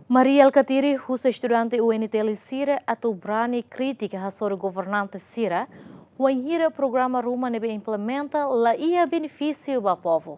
Alkatiri, husu estudante UNTL sira atau brani crítica hasoru governante sira, wainhira programa ruma nebe implementa laiha benefício ba povu.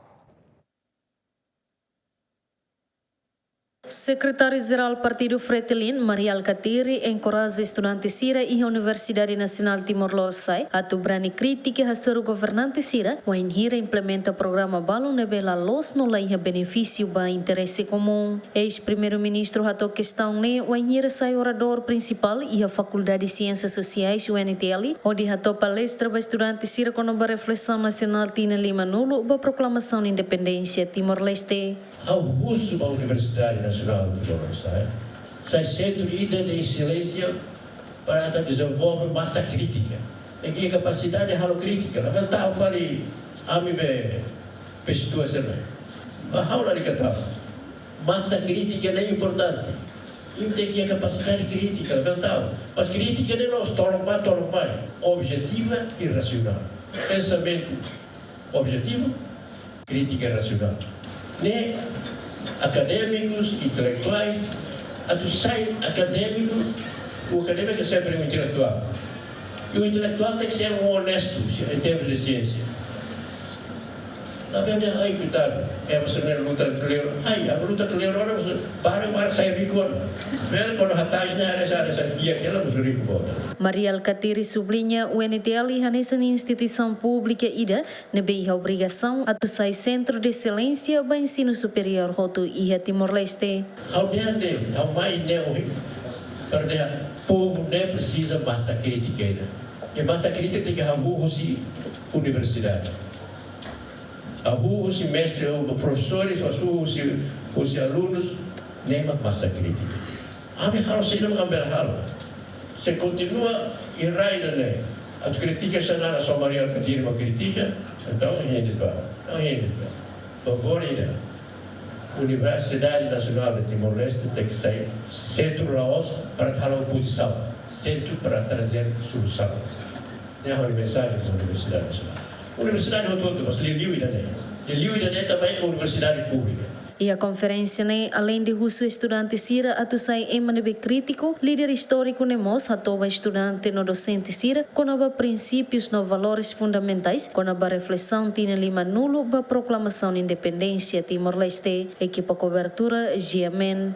Secretário-Geral Partido Fretilin, Alkatiri, encoraja estudante sira e a Universidade Nacional Timor-Leste a brani crítica hasoru governante sira, wainhira implementa programa balon nebe la los no laiha benefício ba interesse comum. Ex-primeiro-ministro hato questão ne wainhira sai orador principal e a Faculdade de Ciências Sociais UNTL, onde hato palestra ba estudante sira com a reflexão nacional tina lima nulo ba proclamação de independência Timor-Leste. Ao husu da Universidade Nacional de Timor-Leste, sai centro de excelência para desenvolver massa crítica. E a capacidade de halocrítica, na verdade, eu falei, a mim é pessoa também. Mas how lá de massa crítica é importante. E tem a capacidade crítica, na verdade. Mas crítica não é tolomar, objetiva e racional. Pensamento objetivo, crítica racional. Nem acadêmicos, intelectuais, a tu sai acadêmico, o acadêmico é sempre um intelectual. E o intelectual tem que ser um honesto em termos de ciência. Na verdade, aí cuidado, é você não luta clear, a luta clear agora você para sair rico. Ver quando a taxa essa guia que ela você rico. Alkatiri sublinha o UNTL nessa instituição pública ida nebe a obrigação a sair centro de excelência para ensino superior roto e a Timor-Leste. Ao mais para povo não precisa massa crítica. E massa crítica tem que haver universidade. Os mestres, os professores, os alunos, nem uma massa crítica. A minha halo se não cambiar halo. Se continua em raio, né? A crítica se não é só Alkatiri uma crítica, então é gente não é gente. Por favor, a Universidade Nacional de Timor-Leste tem que sair centro Laos para a oposição, centro para trazer solução. É uma mensagem da Universidade Nacional. Universidade não toda, mas Liu-Idané também é uma universidade pública. E a conferência, né, além de husu estudante sira, atusai emanebe crítico, líder histórico nemos, atoba estudante no docente sira, com aba princípios no valores fundamentais, com aba reflexão tina lima nulo, ba proclamação de independência Timor-Leste, equipa cobertura, GMN.